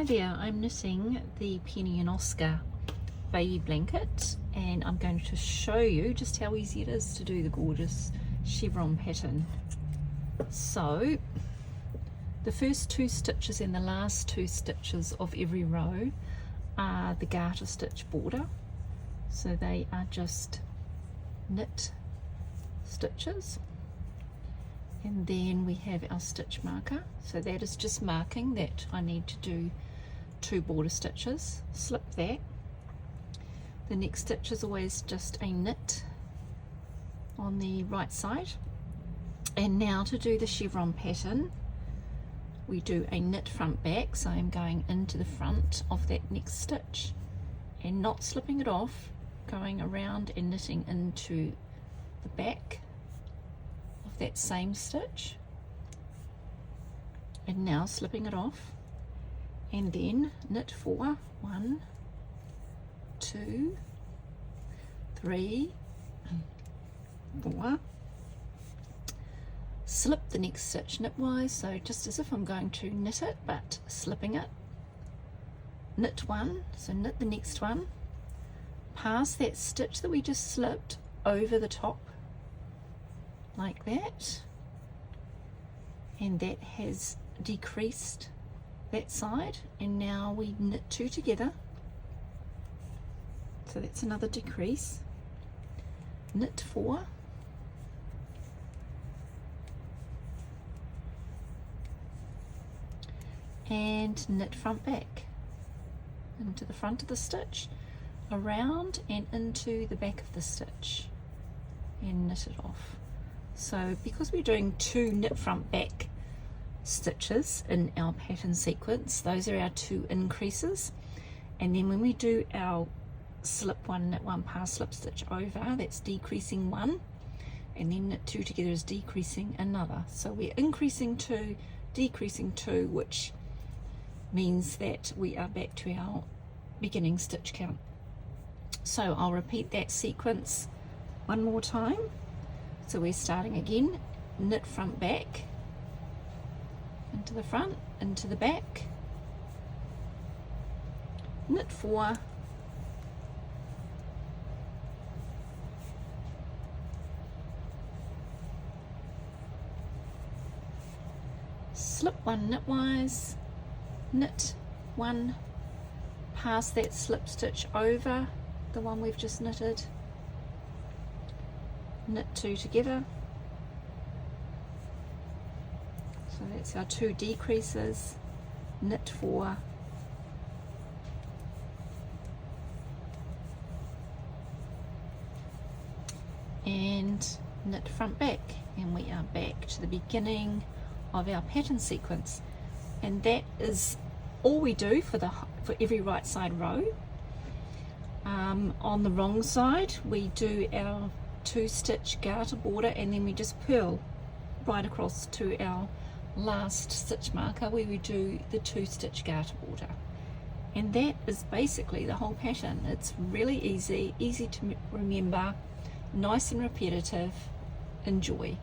there, I'm knitting the Penny and Oscar baby blanket, and I'm going to show you just how easy it is to do the gorgeous chevron pattern. So the first 2 stitches and the last 2 stitches of every row are the garter stitch border, so they are just knit stitches. And then we have our stitch marker, so that is just marking that I need to do 2 border stitches. Slip that. The next stitch is always just a knit on the right side. And now to do the chevron pattern, we do a knit front back, so I'm going into the front of that next stitch and not slipping it off, going around and knitting into the back of that same stitch, and now slipping it off, and then knit 4, 1, 2, 3, 4, slip the next stitch knitwise, so just as if I'm going to knit it but slipping it, knit 1, so knit the next one, pass that stitch that we just slipped over the top like that, and that has decreased that side, and now we knit 2 together, so that's another decrease, knit 4, and knit front back into the front of the stitch, around and into the back of the stitch, and knit it off. So because we're doing 2 knit front back stitches in our pattern sequence, those are our 2 increases, and then when we do our slip 1 knit 1 pass slip stitch over, that's decreasing 1, and then knit 2 together is decreasing another. So we're increasing 2, decreasing 2, which means that we are back to our beginning stitch count. So I'll repeat that sequence one more time. So we're starting again, knit front back, into the front, into the back, knit 4, slip 1 knitwise, knit 1, pass that slip stitch over the one we've just knitted, knit 2 together, so that's our 2 decreases, knit 4, and knit front back, and we are back to the beginning of our pattern sequence. And that is all we do for every right side row. On the wrong side we do our 2 stitch garter border, and then we just purl right across to our last stitch marker where we do the 2 stitch garter border, and that is basically the whole pattern. It's really easy to remember, nice and repetitive. Enjoy.